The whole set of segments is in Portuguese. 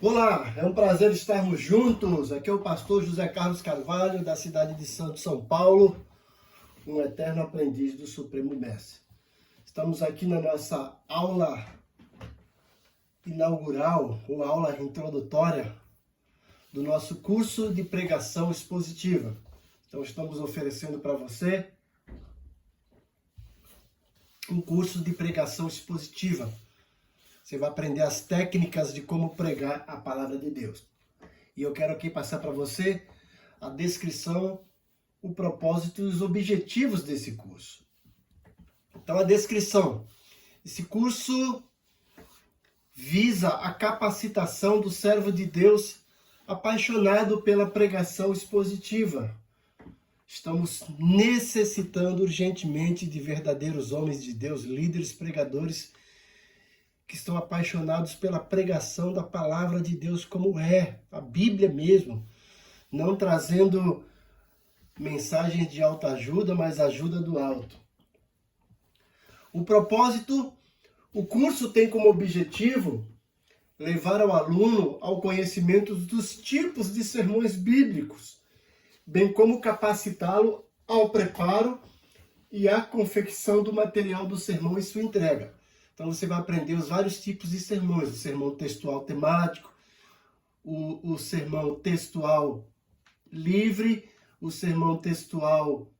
Olá, é um prazer estarmos juntos. Aqui é o pastor José Carlos Carvalho, da cidade de Santos, São Paulo, um eterno aprendiz do Supremo Mestre. Estamos aqui na nossa aula inaugural, ou aula introdutória, do nosso curso de pregação expositiva. Então, estamos oferecendo para você um curso de pregação expositiva. Você vai aprender as técnicas de como pregar a palavra de Deus. E eu quero aqui passar para você a descrição, o propósito e os objetivos desse curso. Então, a descrição. Esse curso visa a capacitação do servo de Deus apaixonado pela pregação expositiva. Estamos necessitando urgentemente de verdadeiros homens de Deus, líderes, pregadores, que estão apaixonados pela pregação da palavra de Deus como é, a Bíblia mesmo, não trazendo mensagens de autoajuda, mas ajuda do alto. O propósito, o curso tem como objetivo levar ao aluno ao conhecimento dos tipos de sermões bíblicos, bem como capacitá-lo ao preparo e à confecção do material do sermão e sua entrega. Então você vai aprender os vários tipos de sermões, o sermão textual temático, o sermão textual livre, o sermão textual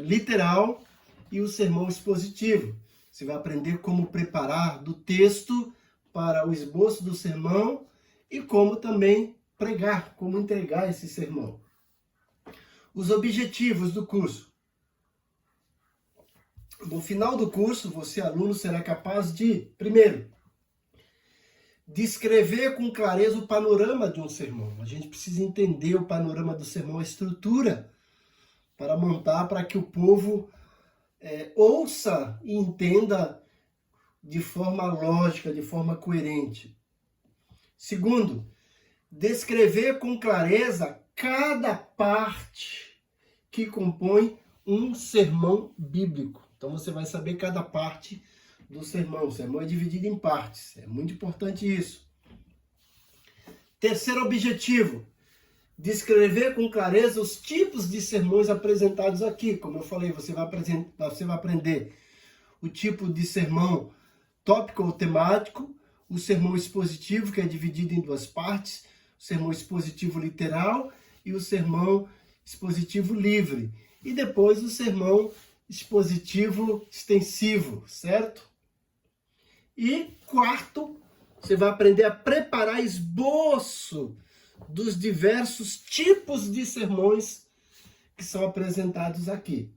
literal e o sermão expositivo. Você vai aprender como preparar do texto para o esboço do sermão e como também pregar, como entregar esse sermão. Os objetivos do curso. No final do curso, você, aluno, será capaz de, primeiro, descrever com clareza o panorama de um sermão. A gente precisa entender o panorama do sermão, a estrutura, para montar, para que o povo ouça e entenda de forma lógica, de forma coerente. Segundo, descrever com clareza cada parte que compõe um sermão bíblico. Então você vai saber cada parte do sermão. O sermão é dividido em partes. É muito importante isso. Terceiro objetivo, descrever com clareza os tipos de sermões apresentados aqui. Como eu falei, você vai aprender o tipo de sermão tópico ou temático, o sermão expositivo, que é dividido em duas partes, o sermão expositivo literal e o sermão expositivo livre. E depois o sermão expositivo extensivo, certo? E quarto, você vai aprender a preparar esboço dos diversos tipos de sermões que são apresentados aqui.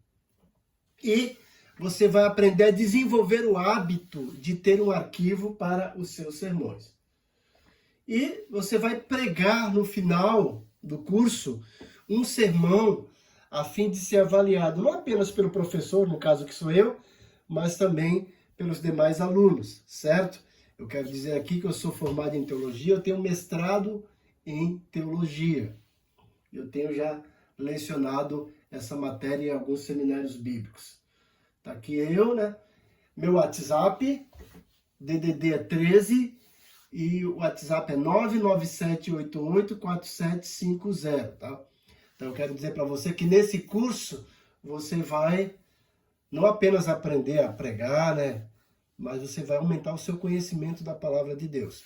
E você vai aprender a desenvolver o hábito de ter um arquivo para os seus sermões. E você vai pregar no final do curso um sermão a fim de ser avaliado não apenas pelo professor, no caso que sou eu, mas também pelos demais alunos, certo? Eu quero dizer aqui que eu sou formado em teologia, eu tenho mestrado em teologia. Eu tenho já lecionado essa matéria em alguns seminários bíblicos. Tá aqui eu, né? Meu WhatsApp, DDD é 13 e o WhatsApp é 997884750, tá? Então eu quero dizer para você que nesse curso você vai não apenas aprender a pregar, né? Mas você vai aumentar o seu conhecimento da palavra de Deus.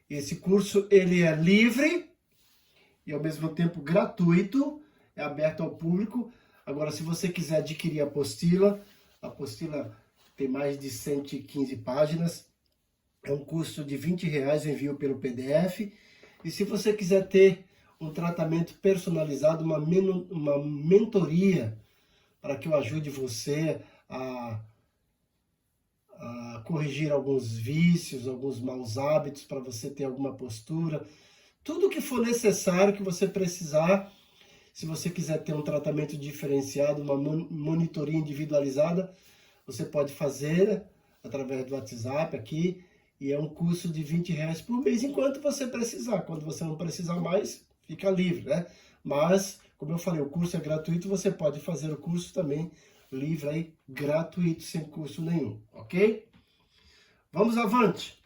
Esse curso ele é livre e ao mesmo tempo gratuito, é aberto ao público. Agora, se você quiser adquirir a apostila tem mais de 115 páginas. É um custo de R$20, eu envio pelo PDF. E se você quiser ter um tratamento personalizado, uma mentoria, para que eu ajude você a corrigir alguns vícios, alguns maus hábitos, para você ter alguma postura. Tudo que for necessário, que você precisar, se você quiser ter um tratamento diferenciado, uma monitoria individualizada, você pode fazer através do WhatsApp aqui, e é um custo de R$20 por mês, enquanto você precisar. Quando você não precisar mais, fica livre, né? Mas, como eu falei, o curso é gratuito, você pode fazer o curso também livre aí, gratuito, sem custo nenhum, ok? Vamos avante!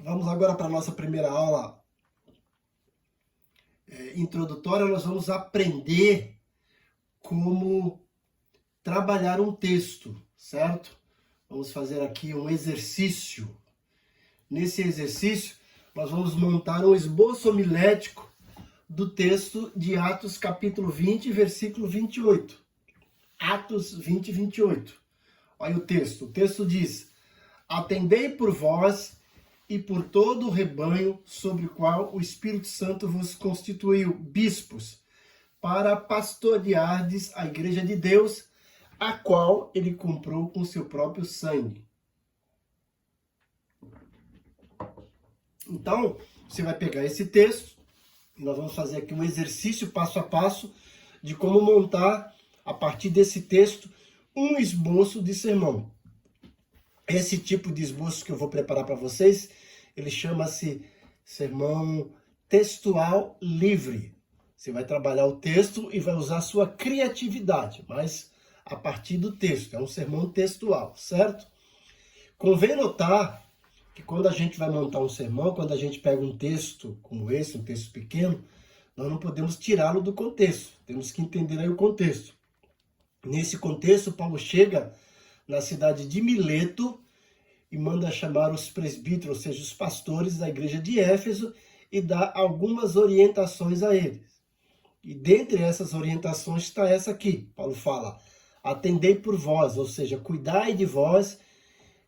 Vamos agora para a nossa primeira aula introdutória. Nós vamos aprender como trabalhar um texto, certo? Vamos fazer aqui um exercício. Nesse exercício, nós vamos montar um esboço homilético do texto de Atos capítulo 20, versículo 28. Atos 20, 28. Olha o texto. O texto diz: atendei por vós e por todo o rebanho sobre o qual o Espírito Santo vos constituiu bispos, para pastoreardes a igreja de Deus, a qual ele comprou com seu próprio sangue. Então, você vai pegar esse texto, e nós vamos fazer aqui um exercício passo a passo de como montar, a partir desse texto, um esboço de sermão. Esse tipo de esboço que eu vou preparar para vocês, ele chama-se sermão textual livre. Você vai trabalhar o texto e vai usar a sua criatividade, mas a partir do texto. É um sermão textual, certo? Convém notar que quando a gente vai montar um sermão, quando a gente pega um texto como esse, um texto pequeno, nós não podemos tirá-lo do contexto. Temos que entender aí o contexto. Nesse contexto, Paulo chega na cidade de Mileto e manda chamar os presbíteros, ou seja, os pastores da igreja de Éfeso, e dá algumas orientações a eles. E dentre essas orientações está essa aqui. Paulo fala: atendei por vós, ou seja, cuidai de vós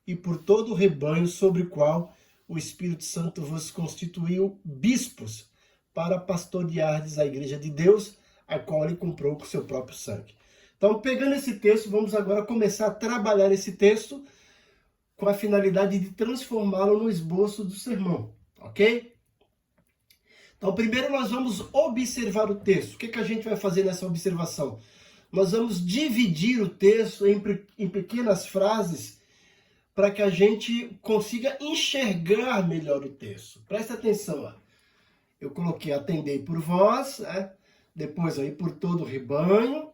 e por todo o rebanho sobre o qual o Espírito Santo vos constituiu bispos, para pastoreardes a igreja de Deus, a qual ele comprou com seu próprio sangue. Então, pegando esse texto, vamos agora começar a trabalhar esse texto com a finalidade de transformá-lo no esboço do sermão, ok? Então, primeiro nós vamos observar o texto. O que a gente vai fazer nessa observação? Nós vamos dividir o texto em pequenas frases para que a gente consiga enxergar melhor o texto. Presta atenção, ó. Eu coloquei atendei por vós, né? Depois aí por todo o rebanho,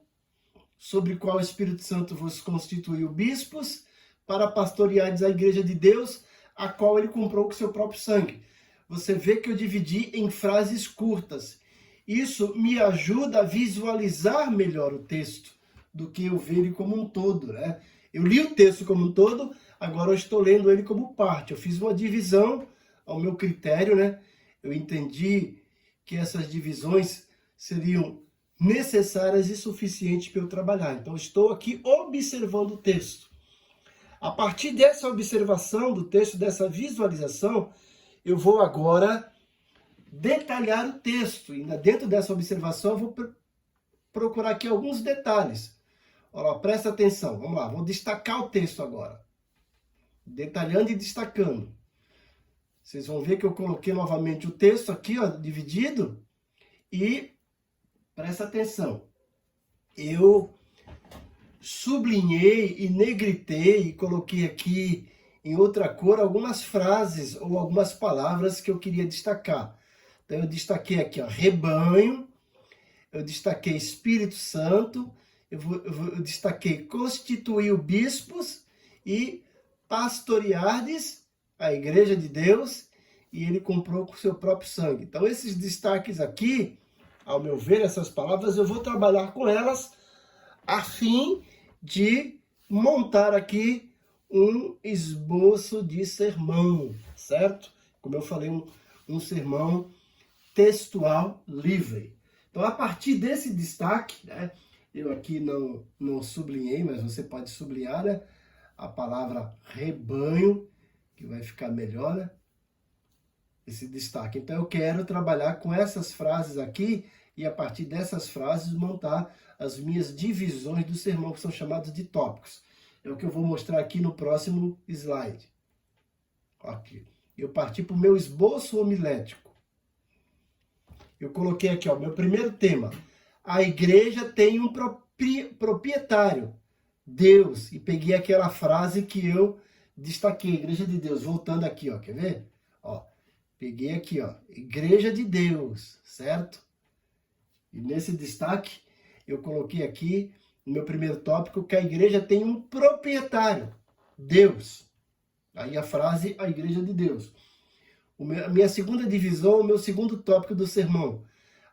sobre o qual o Espírito Santo vos constituiu bispos, para pastoreardes a igreja de Deus, a qual ele comprou com seu próprio sangue. Você vê que eu dividi em frases curtas. Isso me ajuda a visualizar melhor o texto do que eu ver ele como um todo, né? Eu li o texto como um todo, agora eu estou lendo ele como parte. Eu fiz uma divisão ao meu critério, né? Eu entendi que essas divisões seriam necessárias e suficientes para eu trabalhar. Então, estou aqui observando o texto. A partir dessa observação do texto, dessa visualização, eu vou agora detalhar o texto. E dentro dessa observação, eu vou procurar aqui alguns detalhes. Olha lá, presta atenção. Vamos lá, vou destacar o texto agora. Detalhando e destacando. Vocês vão ver que eu coloquei novamente o texto aqui, ó, dividido. E presta atenção. Eu sublinhei e negritei e coloquei aqui em outra cor algumas frases ou algumas palavras que eu queria destacar. Então eu destaquei aqui, ó, rebanho, eu destaquei Espírito Santo, eu destaquei constituiu bispos e pastoreardes a igreja de Deus, e ele comprou com seu próprio sangue. Então esses destaques aqui, ao meu ver, essas palavras, eu vou trabalhar com elas a fim de montar aqui um esboço de sermão, certo? Como eu falei, um sermão textual livre. Então, a partir desse destaque, né, eu aqui não sublinhei, mas você pode sublinhar, né, a palavra rebanho, que vai ficar melhor, né? Esse destaque. Então, eu quero trabalhar com essas frases aqui e, a partir dessas frases, montar as minhas divisões do sermão, que são chamadas de tópicos. É o que eu vou mostrar aqui no próximo slide. Aqui. Eu parti para o meu esboço homilético. Eu coloquei aqui, ó, meu primeiro tema. A igreja tem um proprietário, Deus. E peguei aquela frase que eu destaquei, igreja de Deus. Voltando aqui, ó, quer ver? Ó, peguei aqui, ó, igreja de Deus, certo? E nesse destaque, eu coloquei aqui, no meu primeiro tópico, que a igreja tem um proprietário, Deus. Aí a frase, a igreja de Deus. A minha segunda divisão, o meu segundo tópico do sermão.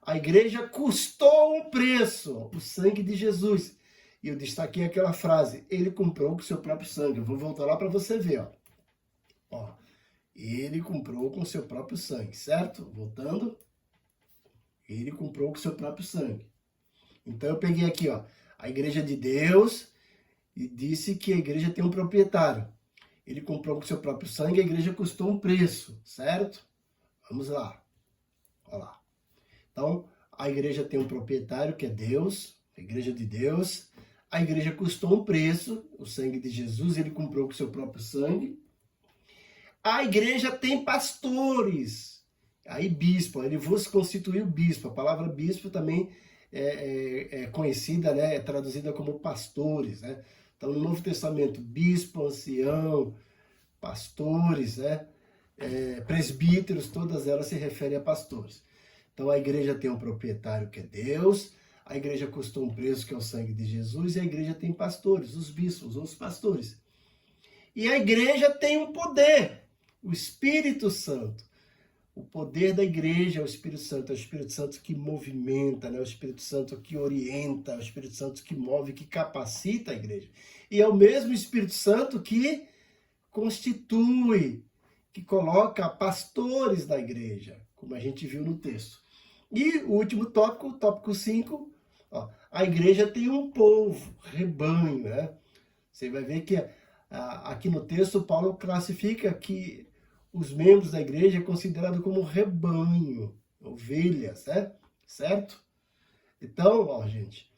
A igreja custou um preço, o sangue de Jesus. E eu destaquei aquela frase, ele comprou com o seu próprio sangue. Eu vou voltar lá para você ver, ó. Ó. Ele comprou com o seu próprio sangue, certo? Voltando. Ele comprou com o seu próprio sangue. Então eu peguei aqui, ó, a igreja de Deus e disse que a igreja tem um proprietário. Ele comprou com o seu próprio sangue, a igreja custou um preço, certo? Vamos lá. Olha lá. Então, a igreja tem um proprietário que é Deus, a igreja de Deus. A igreja custou um preço, o sangue de Jesus, ele comprou com o seu próprio sangue. A igreja tem pastores. Aí bispo, ele vos constituiu bispo. A palavra bispo também é conhecida, né? É traduzida como pastores, né? Então, no Novo Testamento, bispo, ancião, pastores, né? Presbíteros, todas elas se referem a pastores. Então, a igreja tem um proprietário que é Deus, a igreja custou um preço que é o sangue de Jesus, e a igreja tem pastores, os bispos, os pastores. E a igreja tem um poder, o Espírito Santo. O poder da igreja é o Espírito Santo que movimenta, né? O Espírito Santo que orienta, o Espírito Santo que move, que capacita a igreja. E é o mesmo Espírito Santo que constitui, que coloca pastores da igreja, como a gente viu no texto. E o último tópico, tópico 5, ó, a igreja tem um povo, rebanho, né? Você vai ver que aqui no texto Paulo classifica que os membros da igreja é considerado como rebanho, ovelhas, né? Certo? Então, ó, gente,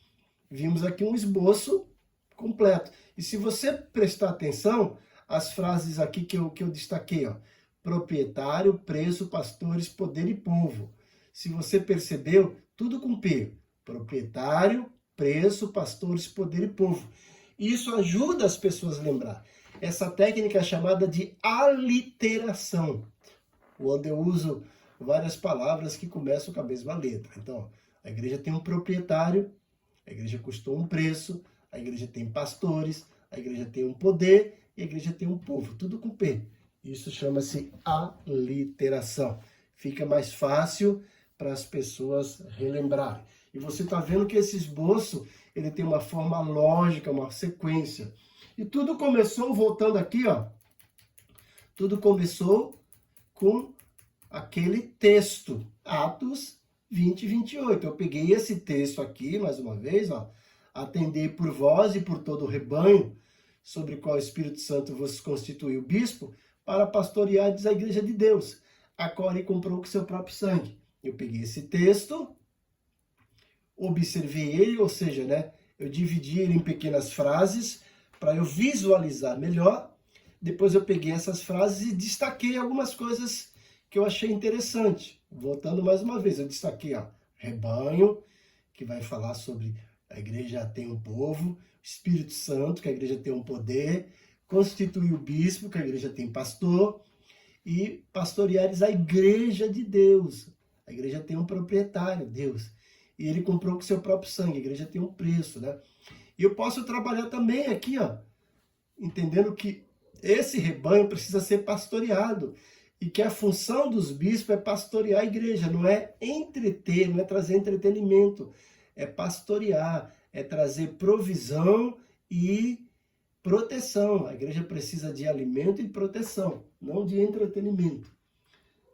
vimos aqui um esboço completo. E se você prestar atenção, as frases aqui que eu destaquei, ó, proprietário, preço, pastores, poder e povo. Se você percebeu, tudo com P. Proprietário, preço, pastores, poder e povo. Isso ajuda as pessoas a lembrar. Essa técnica é chamada de aliteração, onde eu uso várias palavras que começam com a mesma letra. Então, a igreja tem um proprietário, a igreja custou um preço, a igreja tem pastores, a igreja tem um poder e a igreja tem um povo, tudo com P. Isso chama-se aliteração. Fica mais fácil para as pessoas relembrarem. E você está vendo que esse esboço ele tem uma forma lógica, uma sequência. E tudo começou, voltando aqui, ó, tudo começou com aquele texto, Atos 20, 28. Eu peguei esse texto aqui, mais uma vez, ó, atendei por vós e por todo o rebanho, sobre o qual o Espírito Santo vos constituiu bispo, para pastoreardes a igreja de Deus, a qual ele comprou com seu próprio sangue. Eu peguei esse texto, observei ele, ou seja, né, eu dividi ele em pequenas frases, para eu visualizar melhor. Depois eu peguei essas frases e destaquei algumas coisas que eu achei interessante. Voltando mais uma vez, eu destaquei, ó, rebanho, que vai falar sobre a igreja tem um povo, Espírito Santo, que a igreja tem um poder, constitui o bispo, que a igreja tem pastor, e pastoreares a igreja de Deus. A igreja tem um proprietário, Deus. E ele comprou com seu próprio sangue, a igreja tem um preço, né? E eu posso trabalhar também aqui, ó, entendendo que esse rebanho precisa ser pastoreado e que a função dos bispos é pastorear a igreja, não é entreter, não é trazer entretenimento, é pastorear, é trazer provisão e proteção. A igreja precisa de alimento e proteção, não de entretenimento.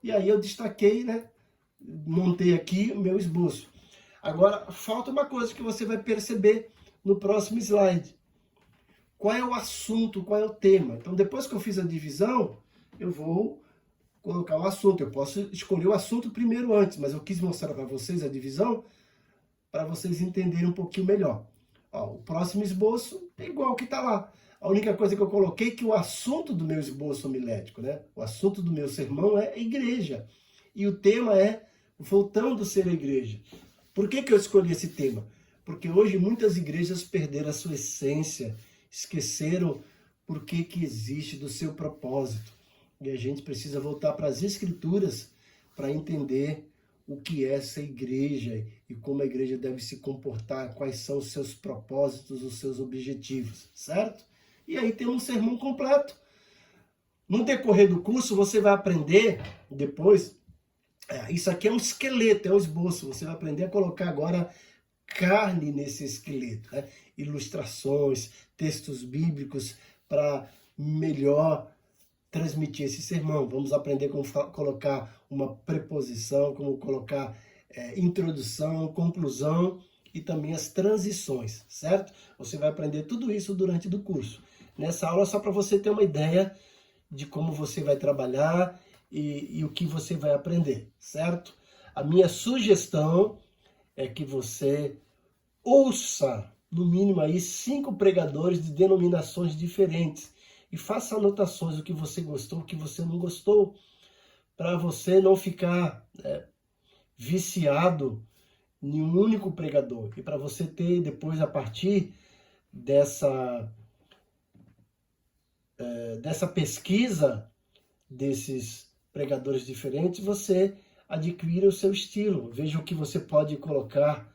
E aí eu destaquei, né, montei aqui o meu esboço. Agora, falta uma coisa que você vai perceber no próximo slide. Qual é o assunto, qual é o tema? Então, depois que eu fiz a divisão, eu vou colocar o assunto. Eu posso escolher o assunto primeiro antes, mas eu quis mostrar para vocês a divisão para vocês entenderem um pouquinho melhor. Ó, o próximo esboço é igual ao que está lá. A única coisa que eu coloquei é que o assunto do meu esboço homilético, né? O assunto do meu sermão é igreja. E o tema é voltando a ser a igreja. Por que eu escolhi esse tema? Porque hoje muitas igrejas perderam a sua essência, esqueceram por que existe do seu propósito. E a gente precisa voltar para as Escrituras para entender o que é essa igreja e como a igreja deve se comportar, quais são os seus propósitos, os seus objetivos, certo? E aí tem um sermão completo. No decorrer do curso, você vai aprender depois. Isso aqui é um esqueleto, é um esboço. Você vai aprender a colocar agora carne nesse esqueleto, né? Ilustrações, textos bíblicos para melhor transmitir esse sermão. Vamos aprender como colocar uma preposição, como colocar introdução, conclusão e também as transições, certo? Você vai aprender tudo isso durante o curso. Nessa aula, só para você ter uma ideia de como você vai trabalhar e o que você vai aprender, certo? A minha sugestão é que você ouça, no mínimo, aí 5 pregadores de denominações diferentes e faça anotações do que você gostou, o que você não gostou, para você não ficar viciado em um único pregador e para você ter depois, a partir dessa pesquisa desses pregadores diferentes, você adquire o seu estilo. Veja o que você pode colocar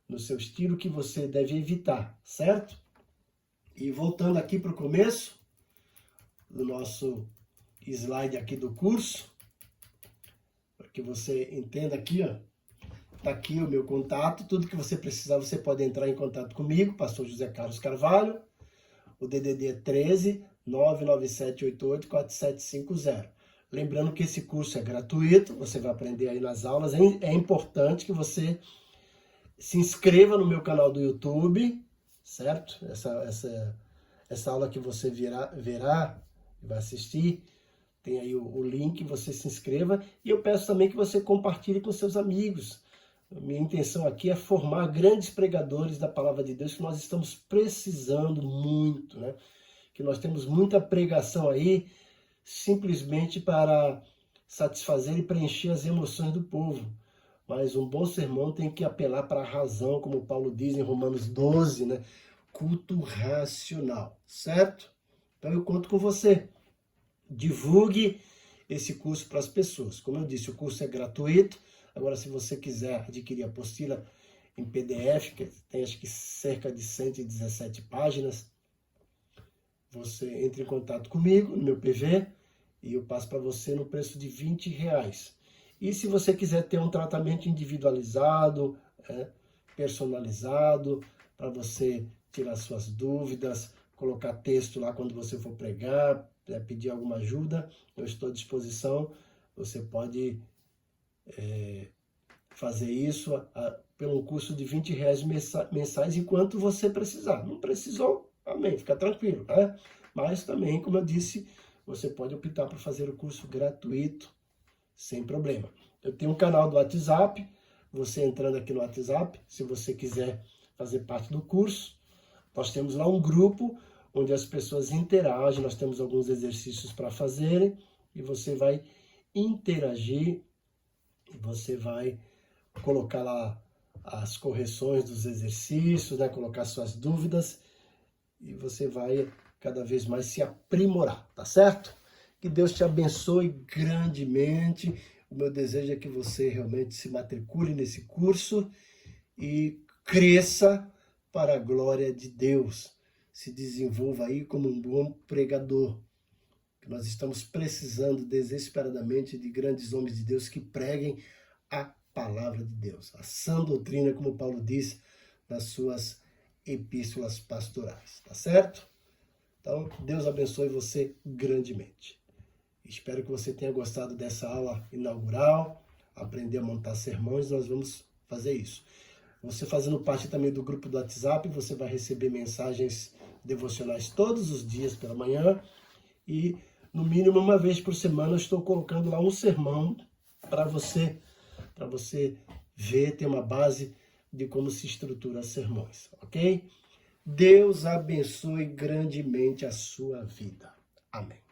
no seu estilo, que você deve evitar, certo? E voltando aqui para o começo do nosso slide aqui do curso, para que você entenda aqui, ó, tá aqui o meu contato, tudo que você precisar, você pode entrar em contato comigo, pastor José Carlos Carvalho, o DDD é 13 99788 4750. Lembrando que esse curso é gratuito, você vai aprender aí nas aulas. É importante que você se inscreva no meu canal do YouTube, certo? Essa aula que você verá, vai assistir, tem aí o link, você se inscreva. E eu peço também que você compartilhe com seus amigos. Minha intenção aqui é formar grandes pregadores da palavra de Deus, que nós estamos precisando muito, né? Que nós temos muita pregação aí, simplesmente para satisfazer e preencher as emoções do povo. Mas um bom sermão tem que apelar para a razão, como Paulo diz em Romanos 12, né? Culto racional, certo? Então eu conto com você. Divulgue esse curso para as pessoas. Como eu disse, o curso é gratuito. Agora, se você quiser adquirir a apostila em PDF, que tem acho que cerca de 117 páginas, você entra em contato comigo no meu PV e eu passo para você no preço de R$20. E se você quiser ter um tratamento individualizado, personalizado, para você tirar suas dúvidas, colocar texto lá quando você for pregar, pedir alguma ajuda, eu estou à disposição. Você pode fazer isso pelo custo de R$20 mensais enquanto você precisar. Não precisou? Amém, fica tranquilo, né? Mas também, como eu disse, você pode optar por fazer o curso gratuito, sem problema. Eu tenho um canal do WhatsApp, você entrando aqui no WhatsApp, se você quiser fazer parte do curso, nós temos lá um grupo onde as pessoas interagem, nós temos alguns exercícios para fazerem, e você vai interagir, e você vai colocar lá as correções dos exercícios, né? Colocar suas dúvidas, e você vai cada vez mais se aprimorar, tá certo? Que Deus te abençoe grandemente. O meu desejo é que você realmente se matricule nesse curso e cresça para a glória de Deus. Se desenvolva aí como um bom pregador. Nós estamos precisando desesperadamente de grandes homens de Deus que preguem a palavra de Deus, a sã doutrina, como Paulo diz nas suas epístolas pastorais, tá certo? Então, Deus abençoe você grandemente. Espero que você tenha gostado dessa aula inaugural, aprender a montar sermões, nós vamos fazer isso. Você fazendo parte também do grupo do WhatsApp, você vai receber mensagens devocionais todos os dias pela manhã e, no mínimo, uma vez por semana, eu estou colocando lá um sermão para você ver, ter uma base de como se estrutura sermões, ok? Deus abençoe grandemente a sua vida. Amém.